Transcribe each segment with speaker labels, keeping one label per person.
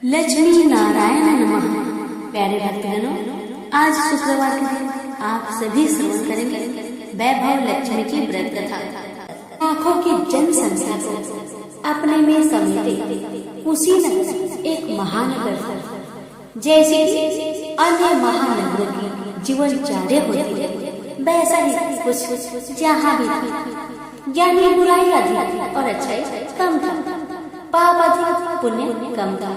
Speaker 1: लक्ष्मी नारायण नमः। प्यारे भक्तगणों, आज शुक्रवार के दिन आप सभी श्रवण करेंगे वैभव लक्ष्मी की व्रत कथा। लाखों की जनसंख्या को अपने में समेटे कुशीनगर एक महानगर था। जैसे अन्य महानगरों की जीवनचर्या होती है, वैसा ही कुछ जहाँ भी था। यानी बुराई अधिक और अच्छाई कम था, पाप अधिक पुण्य कम था।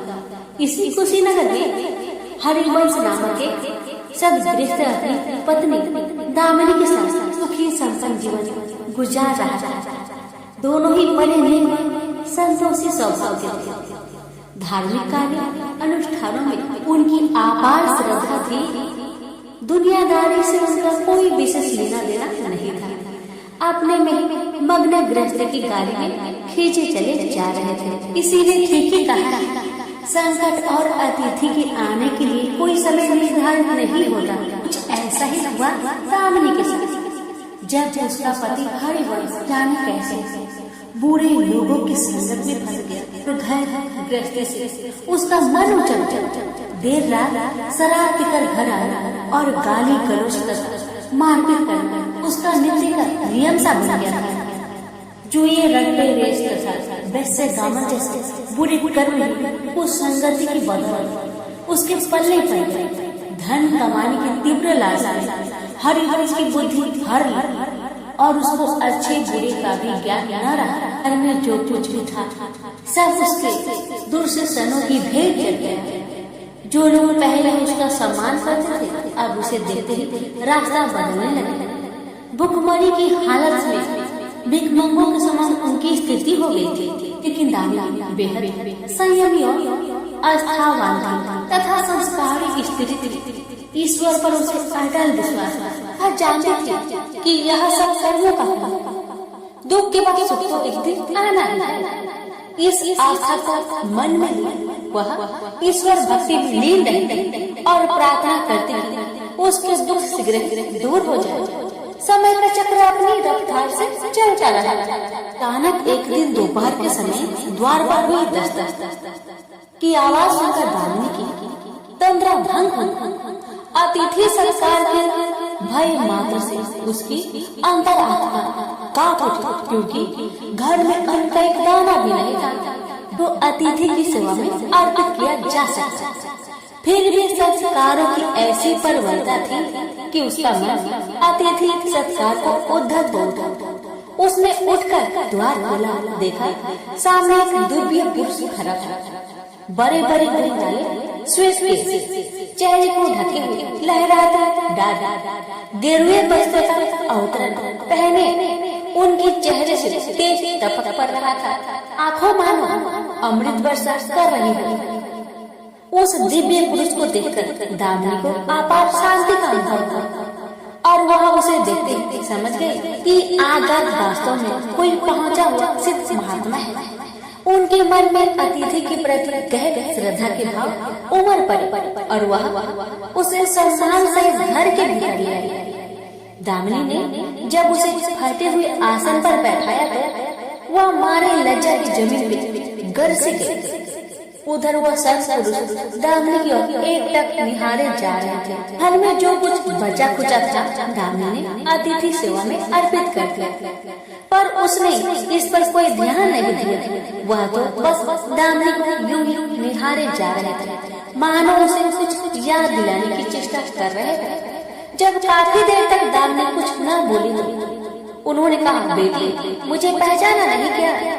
Speaker 1: इसी कुशीनगर में हरिवंश नामक एक सद्गृहस्थ अपनी पत्नी दामिनी के साथ सुखी संपन्न जीवन गुजार रहा था। दोनों ही बड़े नेक संतोषी स्वभाव के थे। धार्मिक कार्य अनुष्ठानों में उनकी अपार श्रद्धा थी। दुनियादारी से उनका कोई विशेष लेना देना नहीं था। अपने में मग्न गृहस्थ की गाड़ी में खींचे चले जा रहे थे। इसीलिए ठीक ही कहा, संकट और अतिथि के आने के लिए कोई समय निर्धारित नहीं होता। कुछ ऐसा ही हुआ दामिनी के साथ। जब उसका पति हरिवंश जाने कैसे बूढ़े लोगों की संगत में फंस गया, तो घर गृहस्थी से उसका मन उचल देर रात शराब पीकर घर आया और गाली गलौज तक मारपीट करना उसका नित्य का नियम सा बन गया था। जो ये रट्टे रेस तथा वैसे दामन जैसे बुरे कर्म उस संगति की बदौलत उसके पल्ले पड़ गए। धन कमाने की तीव्र लालसा हरिवंश की बुद्धि हर और उसको अच्छे बुरे का भी ज्ञान न रहा। घर में जो कुछ भी था सब उसके दुर्शनों की भेंट चढ़ गया। जो लोग पहले उसका सम्मान करते थे, अब उसे देखते ही रास्ता बदलने लगे। भुखमरी की हालत में भिखमंगों के समान उनकी स्थिति हो गई थी। लेकिन दामिनी बेहद संयमी और आस्थावान तथा संस्कारी स्त्री थी। ईश्वर पर उसे अटल विश्वास था। जानती थी कि यह सब कर्मों का फल, दुख के बाद सुख तो एक दिन आना है। इस आस्था को मन में लिए वह ईश्वर भक्ति में लीन रहती और प्रार्थना करती उसके दुख शीघ्र दूर हो जाए। समय का चक्र अपनी रफ्तार से चलता रहा। अचानक एक दिन दोपहर के समय द्वार पर हुई दस्तक की आवाज सुनकर दामिनी की तंद्रा भंग हुई। अतिथि सत्कार के भय मात्र से उसकी अंतरात्मा कांप उठी, क्योंकि घर में अन्न का एक दाना भी नहीं था तो अतिथि की सेवा में अर्पित किया जा सकता। फिर भी संस्कारों की ऐसी परवलता थी कि उसका मन अतिथि सत्कार को उद्धत हो उठा। उसने उठकर द्वार खोला, देखा सामने एक दिव्य पुरुष खड़ा था। बड़े बड़े वाले श्वेत चेहरे को ढके हुए लहराता डाल गेरुए वस्त्र का अवतरण पहने उनके चेहरे से तेज टपक पड़ रहा था। आंखों मानो अमृत वर्षा कर रही थी। उस दिव्य पुरुष को देखकर दामिनी को अपार शांति का अनुभव हुआ और वह उसे देखते समझ गई कि आगर वास्तव में कोई पहुंचा हुआ सिद्ध महात्मा है। उनके मन में अतिथि के प्रति गहरी श्रद्धा के भाव उमड़ पड़े और वह उसे सम्मान से घर के भीतर ले आई। दामिनी ने जब उसे फटे हुए आसन पर बैठाया तो वह मारे लज्जा की जमीन पे गर से गई। उधर वह पुरुष दामिनी की ओर एकटक निहारे जा रहे थे। घर में जो कुछ बचा खुचा था दामिनी ने अतिथि सेवा में अर्पित कर दिया, पर उसने इस पर कोई ध्यान नहीं दिया। वह तो बस दामिनी को यूं यूं निहारे जा रहे थे, मानो उसे कुछ याद दिलाने की चेष्टा कर रहे थे। जब काफी देर तक दामिनी कुछ न बोली, उन्होंने कहा, बेटी मुझे पहचाना नहीं क्या?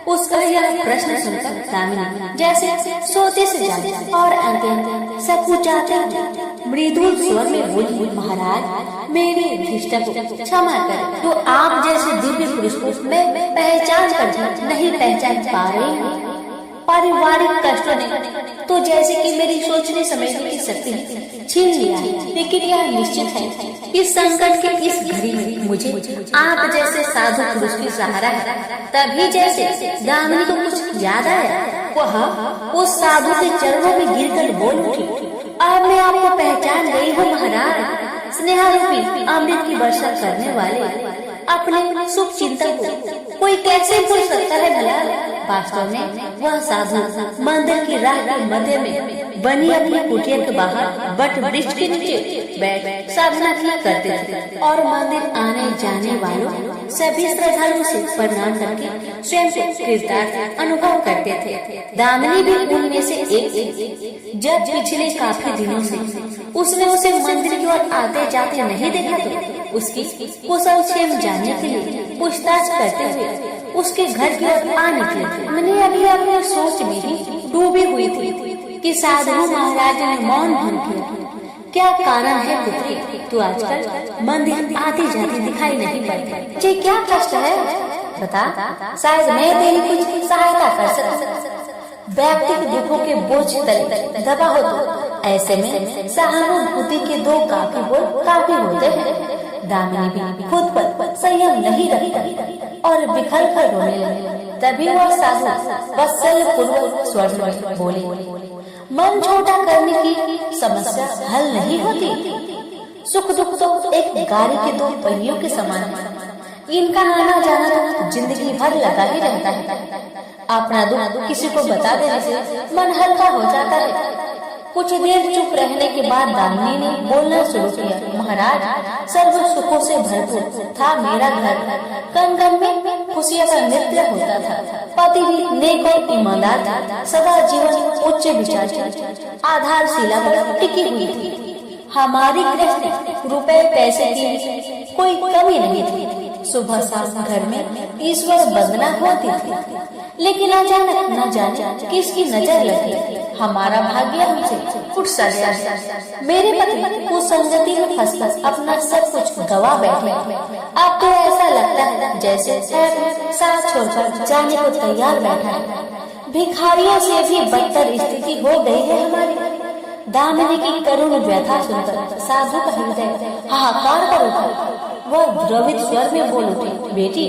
Speaker 1: उसका यह प्रश्न सुनकर दामिनी जैसे सोते से जागी और अंत सकुचाते मृदुल स्वर में बोली, महाराज मेरी धृष्टा को क्षमा कर। तो आप जैसे दिव्य पुरुष को मैं पहचान कर नहीं पहचान पा रही हूँ। पारिवारिक कष्टों ने तो जैसे कि मेरी सोचने समझने की शक्ति छीन लिया है, लेकिन यह निश्चित है इस संकट के इस घड़ी में मुझे आप जैसे साधु पुरुष की सहारा है। तभी जैसे दामिनी को कुछ याद आया, वह उस साधु के चरणों में गिरकर बोल उठी, अब मैं आपको पहचान गई हूँ महाराज। स्नेहा रूपी अमृत की वर्षा करने वाले अपने शुभ चिंतन को कोई कैसे भूल सकता है भला? पास्टर ने वह साधु मंदिर की राह के मध्य में बनी अपनी कुटिया के बाहर बट वृक्ष के नीचे बैठ साधना किया करते थे और मंदिर आने जाने वालों सभी श्रद्धालुओं से प्रणाम करके स्वयं को कृतार्थ अनुभव करते थे। दामिनी भी उनमें से एक थी। जब पिछले काफी दिनों से उसने उसे मंदिर की ओर आते जाते नहीं देखा तो उसकी कुशल क्षेम जानने के लिए पूछताछ करते हुए उसके घर की ओर आ निकले। मैंने अभी अपनी सोच में ही डूबी हुई थी कि साधु महाराज ने मौन भंग किया। क्या कारण है पुत्री, तू आजकल मंदिर आती जाती दिखाई नहीं पड़ती?
Speaker 2: मुझे क्या कष्ट है बता, शायद मैं तेरी कुछ सहायता कर सकूं। व्यक्ति के दुखों के बोझ तले दबा हो तो ऐसे में सहानुभूति के दो काफी बोल काफी होते हैं। दामिनी भी खुद पर संयम नहीं रखी और बिखर कर रोने लगी। तभी वह साधु वत्सल पूर्वक स्वर में बोले, मन छोटा करने की समस्या हल नहीं होती। सुख दुख तो एक गाड़ी के दो पहियों के समान है। इनका आना जाना तो जिंदगी भर लगा ही रहता है। अपना दुख किसी को बता देने से मन हल्का हो जाता है। कुछ देर चुप रहने के बाद दामिनी ने बोलना शुरू किया। महाराज, सर्व सुखों से भरपूर था मेरा घर। कण कण में खुशियों का नृत्य होता था। पति भी नेक और ईमानदार था। सदा जीवन उच्च विचार की आधारशिला पर टिकी हुई थी। हमारी गृहस्थी रुपए पैसे की कोई कमी नहीं थी। सुबह शाम घर में ईश्वर वंदना होती थी। लेकिन अचानक न जाने किसकी नजर लगी, हमारा भाग्य हमसे उठ सा गया। मेरे पति कुसंगति में फंसकर अपना सब कुछ गवा बैठे। अब तो ऐसा लगता है जैसे साथ छोड़कर जाने को तैयार बैठा है। भिखारियों से भी बदतर स्थिति हो गई है हमारी। दामिनी की करुण व्यथा सुनकर साधु का हृदय हाहाकार कर उठा। वह द्रवित स्वर में बोल उठे, बेटी,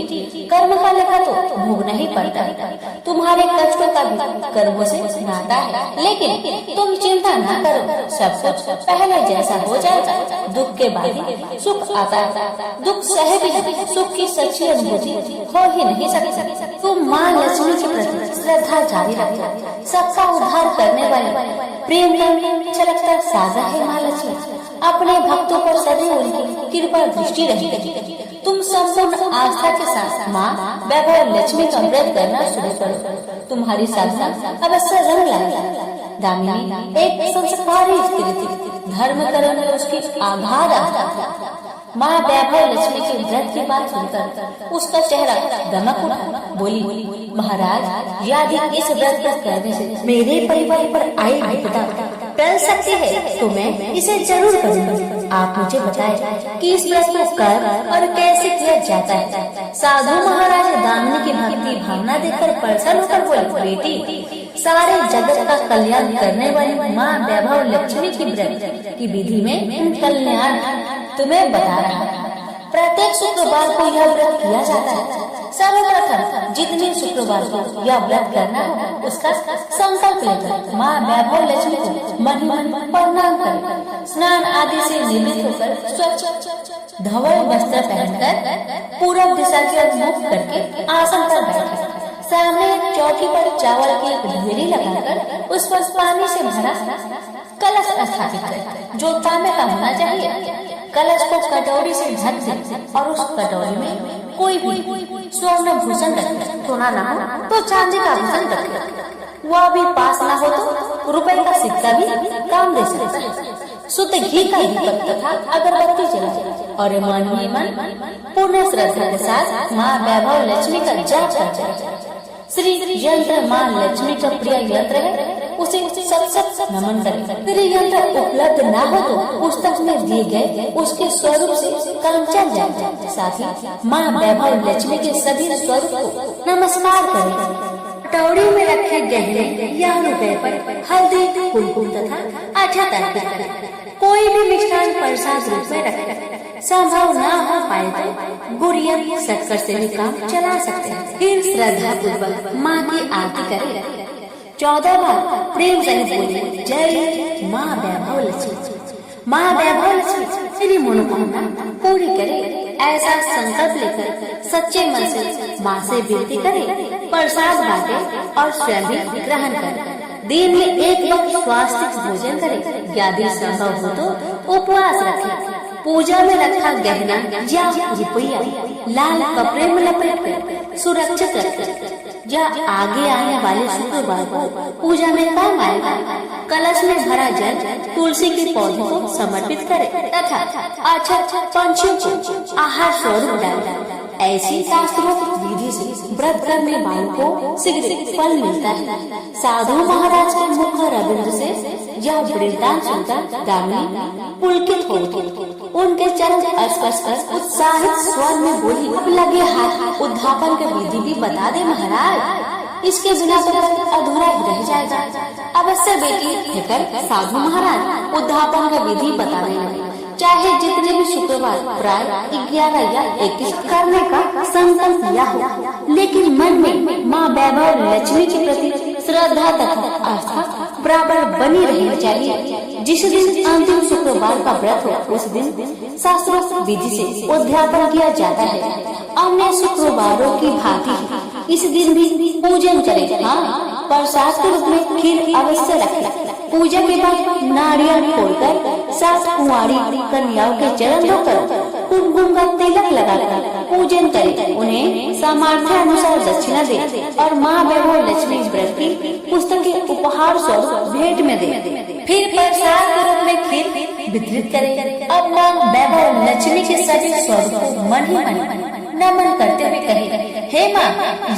Speaker 2: कर्म का लेखा तो भोगना ही पड़ता है। तुम्हारे कष्टों का भी कर्मों से नाता है। लेकिन तुम चिंता न करो, सब कुछ पहले जैसा हो जाएगा। दुख के बाद सुख आता है। दुख सहे भी सुख की सच्ची अनुभूति हो ही नहीं सकती। तुम माँ लक्ष्मी के प्रति श्रद्धा जारी रखो। सबका उद्धार करने वाले प्रेम में छलकता सागर है माँ लक्ष्मी। अपने भक्तों पर सदैव उनकी कृपा दृष्टि रहेगी। तुम संपूर्ण आस्था के साथ माँ वैभव लक्ष्मी का व्रत करना शुरू करो। तुम्हारी साधना अवश्य रंग लाएगी। दामिनी एक संस्कारी स्त्री थी। धर्म कर्म में उसकी आघात था। माँ वैभव लक्ष्मी के व्रत की बात सुनकर उसका चेहरा दमक उठा। बोली, महाराज, यदि इस व्रत को करने से मेरे परिवार पर आई विपदा टल सकती है तो मैं इसे जरूर करूँगा। आप मुझे बताएं कि इस व्रत को कर और कैसे किया जाता है। साधु महाराज दामिनी की भक्ति भावना देखकर प्रसन्न होकर बोले, बेटी, सारे जगत का कल्याण करने वाली माँ वैभव लक्ष्मी की व्रत की विधि में कल्याण तुम्हें बता रहा है। प्रत्येक शुक्रवार को यह व्रत किया जाता है। सर्वप्रथम जितने शुक्रवार को यह व्रत करना हो उसका संकल्प लेकर माँ वैभव लक्ष्मी को मन ही मन प्रणाम करें। स्नान आदि से निवृत्त होकर स्वच्छ धवल वस्त्र पहनकर पूर्व दिशा की ओर मुख करके आसन पर बैठे। सामने एक चौकी पर चावल की एक ढेरी लगाकर उस पर पानी से भरा कलश स्थापित करें जो तांबे का होना चाहिए। कलश को कटोरी से ढक दें और उस कटोरी में कोई भी स्वर्ण भूषण रखें। सोना न हो तो चांदी का भूषण रखें। वह भी पास न हो तो रुपए का सिक्का भी काम दे सकता है। शुद्ध घी का दीपक तथा अगरबत्ती जलाए और मन ही मन पूर्ण श्रद्धा के साथ माँ वैभव लक्ष्मी का जाप करते। श्री यंत्र माँ लक्ष्मी का प्रिय यंत्र है, उसे सत नमन करें। फिर यंत्र उपलब्ध न हो तो पुस्तक में दिए गए उसके स्वरूप से काम चल जाए। साथ ही माँ वैभव लक्ष्मी के सभी स्वरूप को नमस्कार करें। कटोरी में रखे गहने या रुपए पर हल्दी, कुमकुम तथा अक्षत अर्पित करें। कोई भी मिष्ठान प्रसाद रूप में रखें। संभव न हो पाए तो गुड़िया शक्कर से भी काम चला सकते हैं। फिर श्रद्धा पूर्वक माँ की आरती करें। 14 बार प्रेम सहित बोले, जय माँ वैभव लक्ष्मी।
Speaker 1: माँ वैभव लक्ष्मी तेरी मनोकामना पूरी करे, ऐसा संकल्प लेकर सच्चे मन से माँ से विनती करे, प्रसाद बांटे और स्वयं भी ग्रहण करे। दिन में एक वक्त स्वास्थ्य भोजन करे, यदि संभव हो तो उपवास रखे। पूजा में रखा गहना या रुपया लाल कपड़े में लपेट कर सुरक्षित रखे, या आगे आने वाले शुक्रवार को पूजा में काम आएगा। कलश में भरा जल तुलसी के पौधे को समर्पित करे तथा अच्छा पंछियों को आहार स्वरूप डाले। ऐसी शास्त्रोक्त विधि से व्रत करने वालों को शीघ्र फल मिलता है। साधु महाराज के मुख रविंद्र से यह वृत्तांत सुनकर दामिनी पुलकित हो गई। उनके चरण स्पर्श कर उत्साहित स्वर में बोली, अब लगे हाथ उद्धापन की विधि भी बता दे महाराज, इसके बिना तो अधूरा ही रह जाएगा। अवश्य बेटी कहकर साधु महाराज उद्धापन का विधि बताने लगे। चाहे जितने भी शुक्रवार प्राय 11 या 21 करने का संकल्प लिया हो, लेकिन मन में माँ वैभव लक्ष्मी के प्रति श्रद्धा तथा आस्था बराबर बनी रहनी चाहिए। जिस दिन अंतिम शुक्रवार का व्रत हो, उस दिन शास्त्रोक्त विधि से उद्यापन किया जाता है। अन्य शुक्रवारों की भांति इस दिन भी पूजन करें। हाँ, प्रसाद के रूप में खीर अवश्य रखें। पूजा के बाद नारियल फोड़कर 7 कुंवारी कन्याओं के चरण धोकर कुमकुम का तिलक लगाकर पूजन करें। उन्हें सामर्थ्य अनुसार दक्षिणा दे और माँ वैभव लक्ष्मी व्रत की पुस्तकें उपहार स्वरूप भेंट में दे। फिर प्रसाद के रूप में खीर वितरित करें। अब माँ वैभव लक्ष्मी के सभी स्वरूप को मन ही मन नमन करते हुए कहे, हे माँ,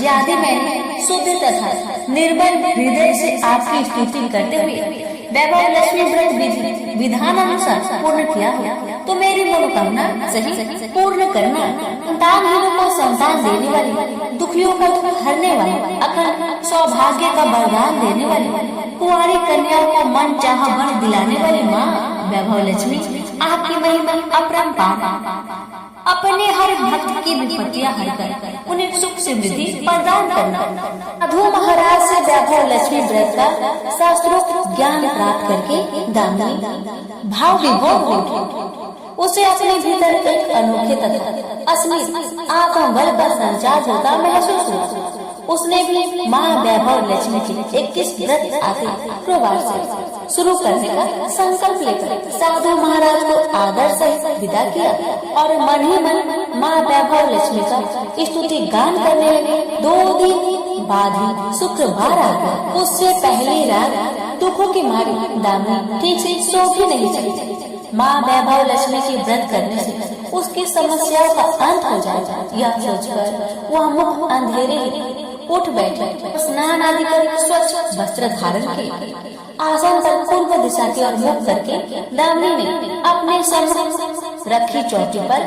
Speaker 1: यदि मैंने शुद्ध तथा निर्मल हृदय से आपकी स्तुति करते हुए वैभव लक्ष्मी व्रत विधान अनुसार पूर्ण किया हो, तो मेरी मनोकामना सही पूर्ण करना। संतानहीनों को संतान देने वाली, दुखियों को दुख हरने वाली, अखंड सौभाग्य का वरदान देने वाली, कुंवारी कन्याओं को मन चाहा वर दिलाने वाली माँ वैभव लक्ष्मी, आपकी महिमा अपरंपार। अपने हर भक्त की विपत्तियां हरकर उन्हें सुख समृद्धि प्रदान करना। साधु महाराज से वैभव लक्ष्मी व्रत का शास्त्रोक्त ज्ञान प्राप्त करके दामिनी भाव विभोर हो उठी। उसे अपने भीतर एक अनोखे तथा अस्मित आत्मबल का संचार होता महसूस हुआ। उसने भी माँ वैभव लक्ष्मी के 21 व्रत आते शुक्रवार से शुरू करने का संकल्प लेकर साधु महाराज को आदर से विदा किया और मन ही मन माँ वैभव लक्ष्मी का स्तुति गान करने लगे। 2 दिन बाद ही शुक्रवार आ गया। उससे पहली रात दुखों की मारी दामिनी ठीक से सो भी नहीं सकी। माँ वैभव लक्ष्मी की व्रत करने से उसकी समस्याओं का अंत हो जाएगा, यह सोचकर वह मुख अंधेरे उठ बैठे। स्नान आदि कर स्वच्छ वस्त्र धारण किए। आसन पर पूर्व दिशा की ओर मुख करके दामिनी ने अपने सम्मुख रखी चौकी पर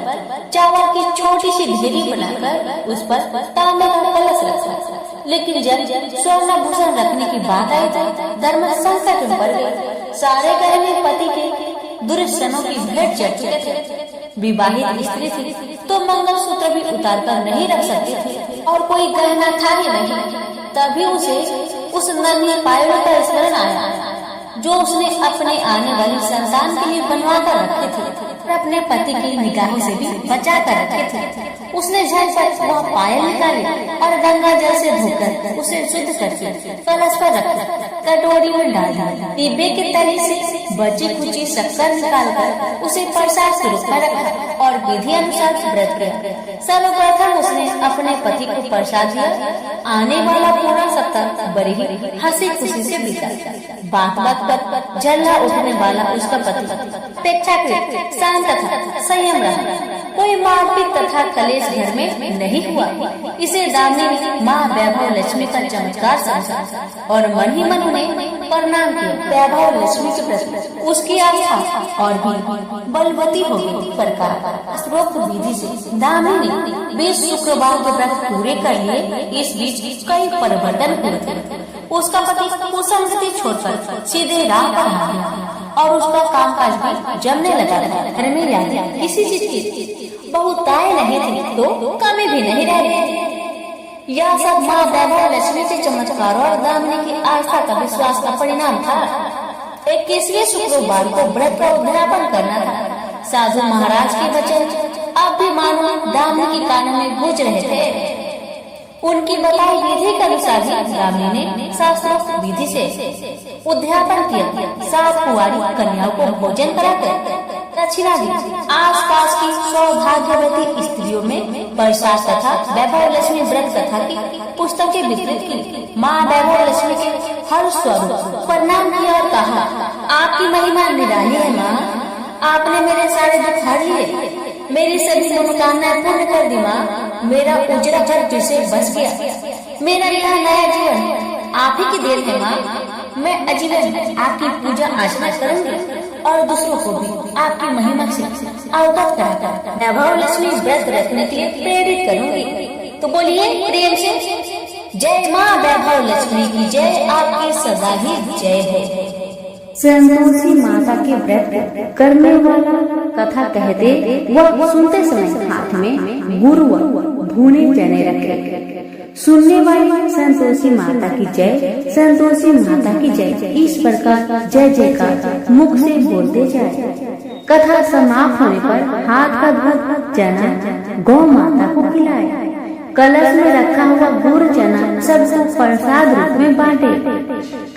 Speaker 1: चावल की छोटी सी ढेरी बनाकर उस पर तांबे का कलश रखा। लेकिन जब स्वर्ण भूषण रखने की बात आई तो धर्म संकट में पड़ गए। सारे गहने पति के दुर्सनों की भेंट चढ़ चुके थे। विवाहित स्त्री थी तो मंगलसूत्र भी उतार कर नहीं रख सकती थी और कोई गहना था ही नहीं। तभी उसे उस नन्ही पायलों का स्मरण आया जो उसने अपने आने वाली संतान के लिए बनवा कर रखे थे और अपने पति की निगाहों से भी बचा कर रखे थे। उसने झटपट वह पायल निकाली और गंगा जल से धोकर उसे शुद्ध करके कलश पर रखा। कटोरी में डाल दिया। डिब्बे के तले से बची कुची शक्कर निकालकर उसे प्रसाद के रूप में रखा और विधि अनुसार व्रत किया। सर्वप्रथम उसने अपने पति को प्रसाद दिया। आने वाला पूरा सप्ताह बड़ी ही हंसी खुशी से बीता। बात बात पर झल्ला उठने वाला उसका पति अपेक्षाकृत शांत तथा संयम रहा। कोई मारपीट तथा कलेश घर में नहीं हुआ। इसे दामिनी माँ वैभव लक्ष्मी का चमत्कार समझा और मन ही मन उन्हें प्रणाम किया। वैभव लक्ष्मी के प्रति उसकी आस्था और भी बलवती हो गई। प्रकार स्त्रोक्त विधि से दामिनी 20 शुक्रवार के व्रत पूरे कर लिए। इस बीच कई परिवर्तन हुए थे। उसका पति कुसंगति छोड़कर सीधे राह पर आ गया और उसका कामकाज भी जमने लगा था। घर में यादें किसी चीज की बहुतायत नहीं थी तो कमी भी नहीं रह रही थी। यह सब माँ वैभव लक्ष्मी के चमत्कार और दामिनी की आस्था का विश्वास का परिणाम था।
Speaker 2: 21वें शुक्रवार को व्रत का उद्यापन करना था। साधु महाराज के वचन अब भी मानो दामिनी के कानों में गूंज रहे थे। उनकी बताई विधि के अनुसार ही दामिनी ने शास्त्रोक्त विधि से उद्यापन किया। 7 कुंवारी कन्याओं को भोजन कराकर दक्षिणा दी। आसपास की सौभाग्यवती स्त्रियों में प्रसाद तथा वैभव लक्ष्मी व्रत कथा की पुस्तकें वितरित की। माँ वैभव लक्ष्मी के हर स्वरूप प्रणाम किया और कहा, आपकी महिमा निराली है माँ, आपने मेरे सारे दुख हर लिए, मेरी सभी मनोकामनाएं पूर्ण कर दी माँ। मेरा उजरा घर फिर से बस गया, मेरा यह नया जीवन आप ही की देन है माँ। मैं आजीवन आपकी पूजा अर्चना करूंगी और दूसरों को भी आपकी महिमा से अवगत कराकर वैभव लक्ष्मी व्रत रखने के लिए प्रेरित करूंगी। तो बोलिए प्रेम से जय माँ वैभव लक्ष्मी की जय, आपकी सदा ही जय हो।
Speaker 1: संतोषी माता के व्रत करने वाला कथा कहते वह सुनते समय हाथ में गुड़ व भुने चने रखे। सुनने वाली संतोषी माता की जय, संतोषी माता की जय, इस प्रकार जय जयकार मुख से बोलते जाए। कथा समाप्त होने पर हाथ का दूध चना गौ माता को खिलाए। कलश में रखा हुआ गुड़ चना सबको प्रसाद रूप में बांटे।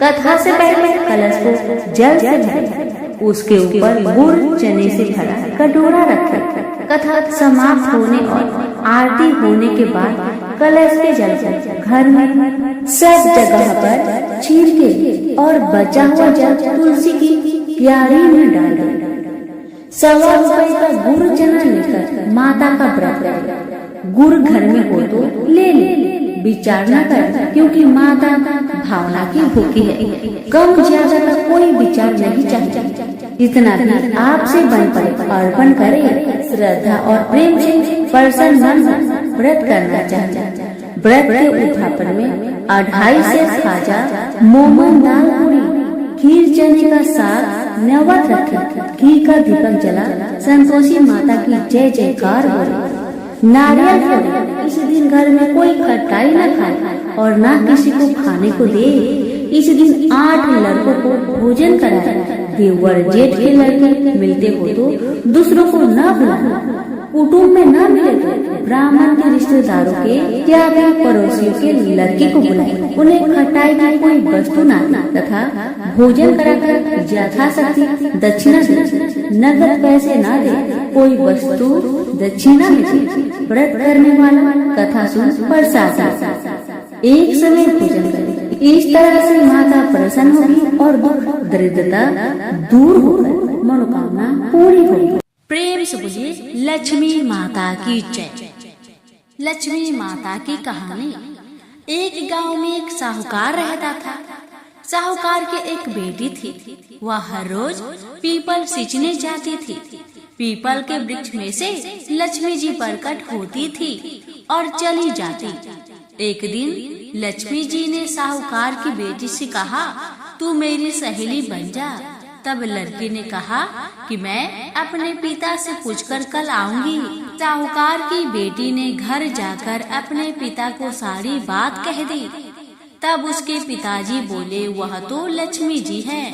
Speaker 1: कथा से पहले कलश को जल से भरे, उसके ऊपर गुड़ चने से भरा कटोरा रखे। कथा समाप्त होने और आरती होने के बाद कलश के जल को घर में सब जगह पर छीन के और बचा हुआ जल तुलसी की क्यारी में डाल। 1.25 रुपए का गुड़ चना लेकर माता का व्रत करे। गुड़ घर में हो तो ले ले, विचार न कर, क्योंकि माता भावना की भूखी है। कम ज्यादा का कोई विचार नहीं चाहिए। जितना भी आपसे बन पड़े अर्पण करे। श्रद्धा और प्रेम से प्रसन्न मन व्रत करना चाहिए। व्रत के उद्यापन में 2.5 से खाजा, मोमन, दाल, पूरी, खीर, चने का साग न्यौवत रखे। घी का दीपक जला संतोषी माता की जय जयकार बोले। नारियल फोड़े। इस दिन घर में कोई खटाई न खाए और न किसी को खाने को दे। इस दिन 8 लड़कों को भोजन कराए। देवर जेठ के लड़के मिलते हो तो दूसरों को न बुलाए। कुटुंब में न मिले तो ब्राह्मण के रिश्तेदारों के या फिर पड़ोसियों के लड़के को बुलाए। उन्हें खटाई की कोई वस्तु न दे तथा भोजन कराकर यथाशक्ति दक्षिणा दे। नगद पैसे न दे, कोई वस्तु दक्षिणा में दे। व्रत करने वाला कथा सुन प्रसाद एक समय भोजन करे। इस तरह से माता प्रसन्न होगी और दुख दरिद्रता दूर होकर मनोकामना पूरी होगी।
Speaker 2: प्रेम से बोलिए लक्ष्मी माता की जय। लक्ष्मी माता की कहानी। एक गांव में एक साहूकार रहता था। साहूकार के एक बेटी थी। वह हर रोज पीपल सींचने जाती थी। पीपल के वृक्ष में से लक्ष्मी जी प्रकट होती थी और चली जाती। एक दिन लक्ष्मी जी ने साहूकार की बेटी से कहा, तू मेरी सहेली बन जा। तब लड़की ने कहा कि मैं अपने पिता से पूछकर कल आऊंगी। साहूकार की बेटी ने घर जाकर अपने पिता को सारी बात कह दी। तब उसके पिताजी बोले, वह तो लक्ष्मी जी है,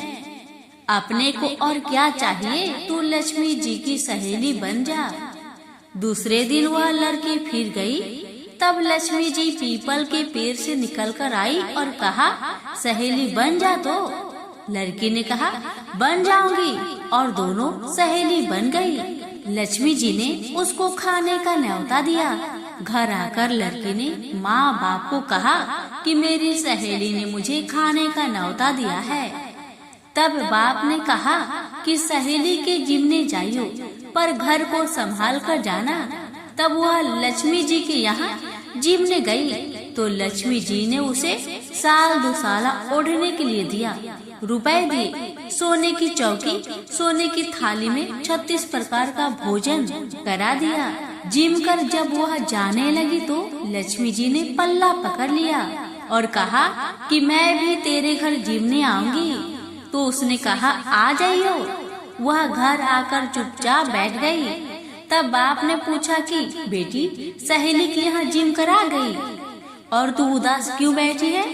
Speaker 2: अपने को और क्या चाहिए, तू लक्ष्मी जी की सहेली बन जा। दूसरे दिन वह लड़की फिर गई। तब लक्ष्मी जी पीपल के पेड़ से निकलकर आई और कहा, सहेली बन जा। तो लड़की ने कहा, बन जाऊंगी, और दोनों सहेली बन गई। लक्ष्मी जी ने उसको खाने का न्योता दिया। घर आकर लड़की ने माँ बाप को कहा कि मेरी सहेली ने मुझे खाने का न्योता दिया है। तब बाप ने कहा कि सहेली के जिम्मे जाइयो, पर घर को संभाल कर जाना। तब वह लक्ष्मी जी के यहाँ जिम्मे गई तो लक्ष्मी जी ने उसे साल 2 साल ओढ़ने के लिए दिया। रुपए दिए, सोने की चौकी, सोने की थाली में 36 प्रकार का भोजन करा दिया। जिम कर जब वह जाने लगी तो लक्ष्मी जी ने पल्ला पकड़ लिया और कहा कि मैं भी तेरे घर जिमने आऊंगी। तो उसने कहा, आ जाइयो। वह घर आकर चुपचाप बैठ गई। तब बाप ने पूछा कि बेटी, सहेली के यहाँ जिम करा गई और तू उदास क्यों बैठी है?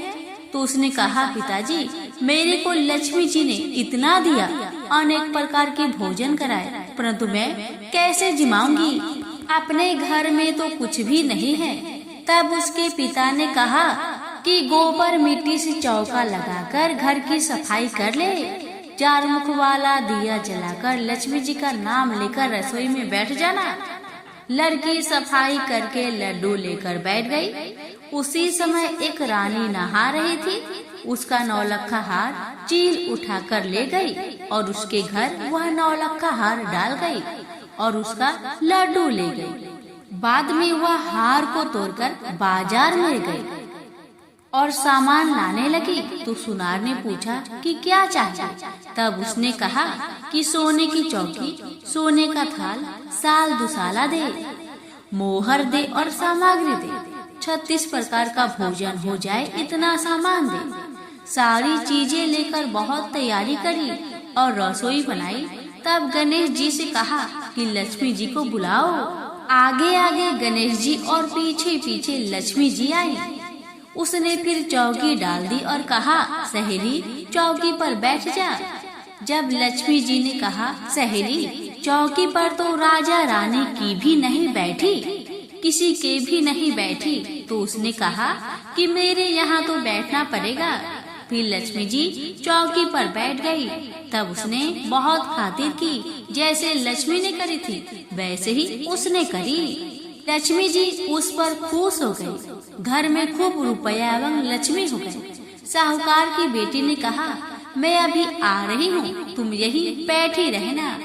Speaker 2: तो उसने कहा, पिताजी,
Speaker 1: मेरे को लक्ष्मी जी ने इतना दिया, अनेक प्रकार के भोजन कराए, परंतु मैं कैसे जिमाऊंगी? अपने घर में तो कुछ भी नहीं है। तब उसके पिता ने कहा कि गोबर मिट्टी से चौका लगाकर घर की सफाई कर ले। 4 मुख वाला दिया जलाकर लक्ष्मी जी का नाम लेकर रसोई में बैठ जाना। लड़की सफाई करके लड्डू लेकर बैठ गई। उसी समय एक रानी नहा रही थी। उसका नौलखा हार चील उठाकर ले गई और उसके घर वह नौलखा हार डाल गई और उसका लड्डू ले गई। बाद में वह हार को तोड़कर बाजार में गई और सामान लाने लगी तो सुनार ने पूछा कि क्या चाहिए। तब उसने कहा कि सोने की चौकी, सोने का थाल, साल दुसाला दे, मोहर दे और सामग्री दे। 36 प्रकार का भोजन हो जाए इतना सामान दे। सारी चीजें लेकर बहुत तैयारी करी और रसोई बनाई। तब गणेश जी से कहा कि लक्ष्मी जी को बुलाओ। आगे आगे गणेश जी और पीछे पीछे लक्ष्मी जी आई। उसने फिर चौकी डाल दी और कहा, सहेली चौकी पर बैठ जा। जब लक्ष्मी जी ने कहा, सहेली चौकी पर तो राजा रानी की भी नहीं बैठी, किसी के भी नहीं बैठी, तो उसने कहा कि मेरे यहाँ तो बैठना पड़ेगा। फिर लक्ष्मी जी चौकी पर बैठ गई। तब उसने बहुत खातिर की, जैसे लक्ष्मी ने करी थी वैसे ही उसने करी। लक्ष्मी जी उस पर खुश हो गई। घर में खूब रुपया एवं लक्ष्मी हो गए। साहूकार की बेटी ने कहा, मैं अभी आ रही हूँ, तुम यही बैठी रहना।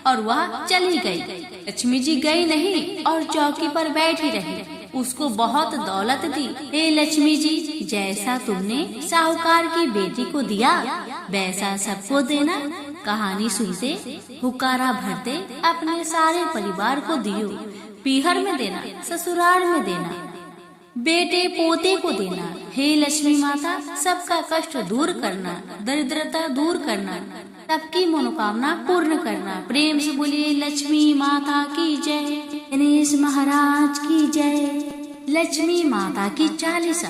Speaker 1: और वह चली गई। लक्ष्मी जी गई नहीं और चौकी पर बैठी रही। उसको बहुत दौलत दी। हे लक्ष्मी जी, जैसा तुमने साहूकार की बेटी को दिया वैसा सबको देना। कहानी सुनते हुकारा भरते अपने सारे परिवार को दियो। पीहर में देना, ससुराल में देना, बेटे पोते को देना। हे लक्ष्मी माता, सबका कष्ट दूर करना, दरिद्रता दूर करना, सबकी मनोकामना पूर्ण करना। प्रेम से बोलिए लक्ष्मी माता की जय। गणेश महाराज की जय। लक्ष्मी माता की 40।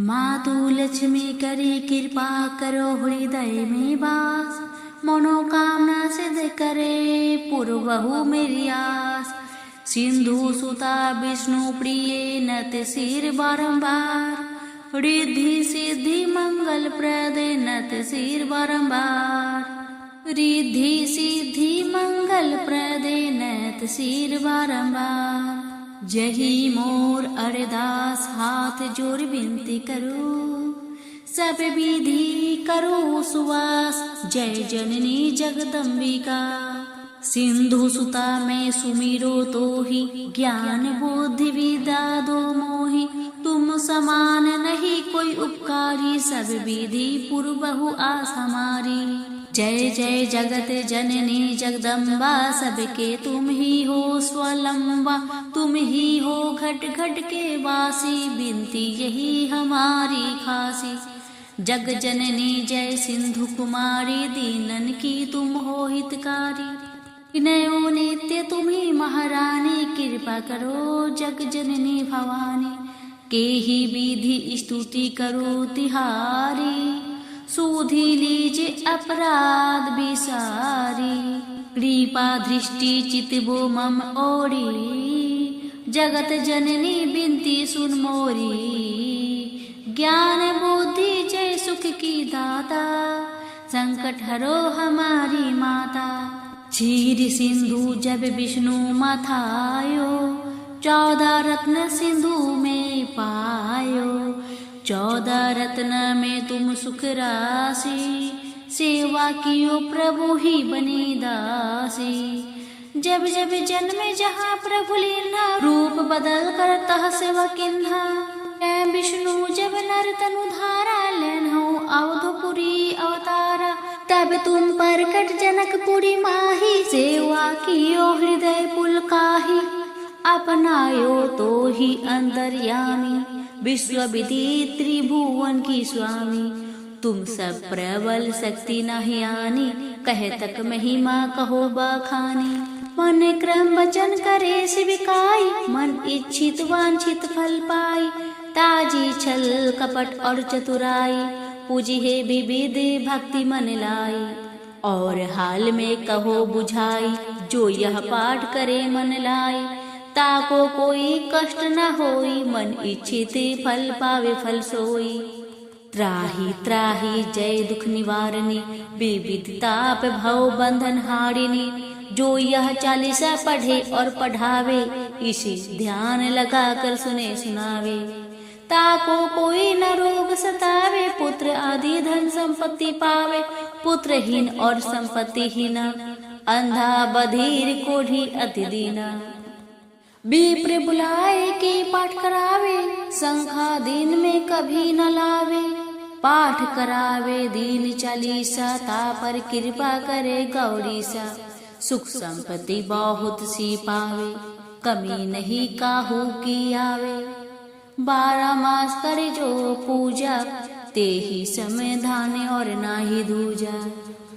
Speaker 1: मातु लक्ष्मी करे कृपा करो हृदय में वास। मनोकामना सिद्ध करे पूर्वहु मेरी आस। सिंधु सुता विष्णु प्रिय नत सिर बारंबार। रिद्धि सिद्धि मंगल प्रद नत सिर बारंबार। रिद्धि सिद्धि मंगल प्रद नत सिर बारंबार। जही मोर अरदास हाथ जोड़ विनती करो। सब विधि करो सुवास। जय जननी जगदम्बिका। सिंधु सुता में सुमिरो तो ही। ज्ञान बुद्धि विद्या दो मोहि। तुम समान नहीं कोई उपकारी। सब विधि पूर्वहु आस हमारी। जय जय जगत जननी जगदम्बा। सबके तुम ही हो स्वलंबा। तुम ही हो घट घट के वासी। बिनती यही हमारी खासी। जग जननी जय सिंधु कुमारी। दीनन की तुम हो हितकारी। विनयो नित्य तुम्ही महारानी। कृपा करो जग जननी भवानी। के ही विधि स्तुति करो तिहारी। सुधि लीजे अपराध विसारी। कृपा दृष्टि चितबो मम ओरी। जगत जननी बिनती सुन मोरी। ज्ञान बुद्धि जय सुख की दाता। संकट हरो हमारी माता। क्षीर सिंधु जब विष्णु मथायो। 14 रत्न सिंधु में पायो। 14 रत्न में तुम सुख राशि। सेवा कियो प्रभु ही बने दासी। जब जब जन्मे जहाँ प्रभु लीला। रूप बदल कर तह सेवा किन्हा। विष्णु जब नर तनु धारा। लेन्हु अवधपुरी अवतारा। तब तुम परकट जनकपुरी माही। सेवा कियो हृदय पुलकाही। अपनायो तो ही अंतर्यामी। विश्व विदित त्रिभुवन की स्वामी। तुम सब प्रबल शक्ति नहीं आनी। कहे तक महिमा कहो बखानी। मन क्रम वचन करे शिविकाई। मन इच्छित वांछित फल पाई। ताजी छल कपट और चतुराई। पूजी है विविध भक्ति मन लाई। और हाल में कहो बुझाई, जो यह पाठ करे मन लाई। ताको कोई कष्ट न होई, मन इच्छित फल पावे फल सोई। त्राहि त्राहि जय दुख निवारणी, विविध ताप भव बंधन हारिणी। जो यह चालीसा पढ़े और पढ़ावे, इसी ध्यान लगा कर सुने सुनावे। ताको कोई न रोग सतावे, पुत्र आदि धन संपत्ति पावे। पुत्रहीन और संपत्तिहीन, अंधा बधिर कोढ़ी अति दीना। विप्र बुलाए के पाठ करावे, संख्या दिन में कभी न लावे। पाठ करावे दीन चालीसा, ता पर कृपा करे गौरीसा। सुख संपत्ति बहुत सी पावे, कमी नहीं काहू की आवे। 12 मास करे जो पूजा, ते ही समय धाने और नाही दूजा।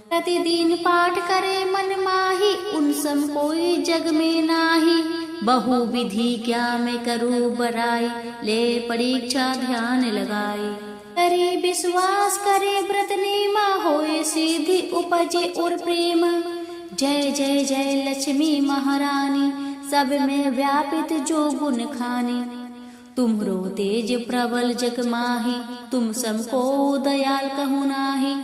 Speaker 1: प्रतिदिन पाठ करे मन माही, उन सम कोई जग में नाही। बहु विधि क्या मैं करूँ बराई, ले परीक्षा ध्यान लगाई। करे विश्वास करे व्रत नेमा, होए सीधी उपजे और प्रेम। जय जय जय लक्ष्मी महारानी, सब में व्यापित जो गुण खानी। तुमरो तेज प्रबल जग माही, तुम सबको दयाल कहु नाही।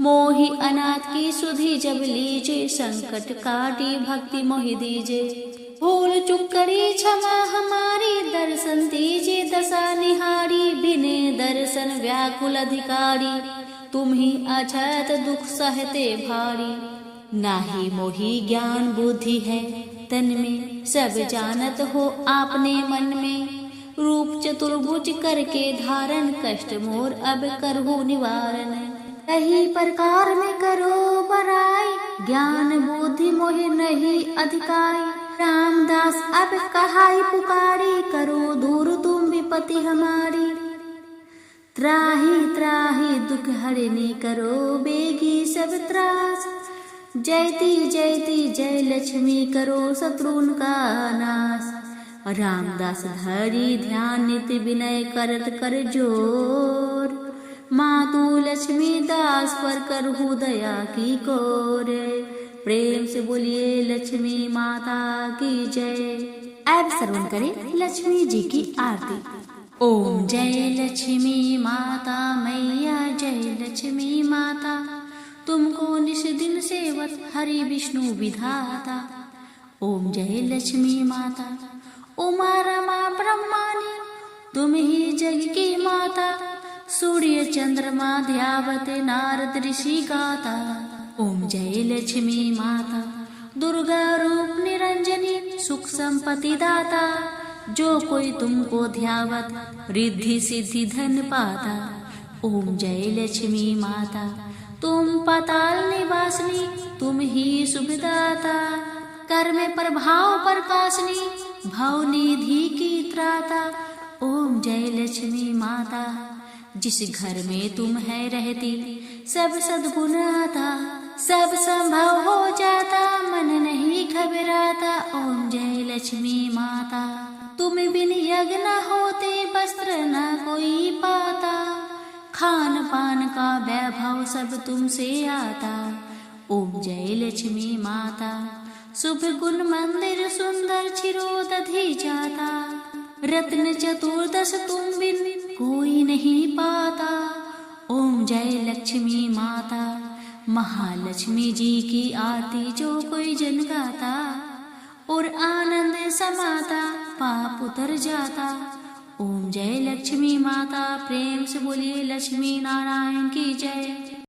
Speaker 1: मोहि अनाथ की सुधि जब लीजे, संकट काटी भक्ति मोहि दीजे। भूल चुक करी क्षमा हमारी, दर्शन दीजे दशा निहारी। बिने दर्शन व्याकुल अधिकारी, तुम ही अछत दुख सहते भारी। नाही मोहि ज्ञान बुद्धि है तन में, सब जानत हो आपने मन में। रूप चतुर्भुज करके धारण, कष्ट मोर अब करहु निवारण। कही प्रकार में करो बराई, ज्ञान बुद्धि मोहि नहीं अधिकारी। रामदास अब कहाई पुकारी, करो दूर तुम विपत्ति हमारी। त्राहि त्राहि दुख हरने, करो बेगी सब त्रास। जयति जयति जय लक्ष्मी, करो शत्रुन का नाश। रामदास धरी ध्यान नित्य विनय करत कर जोर। मातु लक्ष्मी दास पर करहु दया की कोरे। प्रेम से बोलिए लक्ष्मी माता की जय। अब श्रवण करें लक्ष्मी जी की आरती। ओम जय लक्ष्मी माता मैया, जय लक्ष्मी माता। तुमको निश दिन सेवत हरि विष्णु विधाता। ओम जय लक्ष्मी माता। उमा रमा ब्रह्मानी, तुम ही जग की माता। सूर्य चंद्रमा ध्यावत, नारद ऋषि गाता। ओम जय लक्ष्मी माता। दुर्गा रूप निरंजनी, सुख संपत्ति दाता। जो कोई तुमको ध्यावत, रिद्धि सिद्धि धन पाता। ओम जय लक्ष्मी माता। तुम पाताल निवासनी, तुम ही सुखदाता। कर में प्रभाव प्रकाशनी, भवनिधि की त्राता। ओम जय लक्ष्मी माता। जिस घर में तुम है रहती, सब सद्गुण आता। सब संभव हो जाता, मन नहीं घबराता। ओम जय लक्ष्मी माता। तुम बिन यज्ञ न होते, वस्त्र न कोई पाता। खान पान का वैभव सब तुमसे आता। ओम जय लक्ष्मी माता। शुभ गुण मंदिर सुंदर चिरोदधि जाता। रत्न चतुर्दश तुम बिन कोई नहीं पाता। ओम जय लक्ष्मी माता। महालक्ष्मी जी की आरती जो कोई जन गाता, और आनंद समाता, पाप उतर जाता। ओम जय लक्ष्मी माता। प्रेम से बोलिए लक्ष्मी नारायण की जय।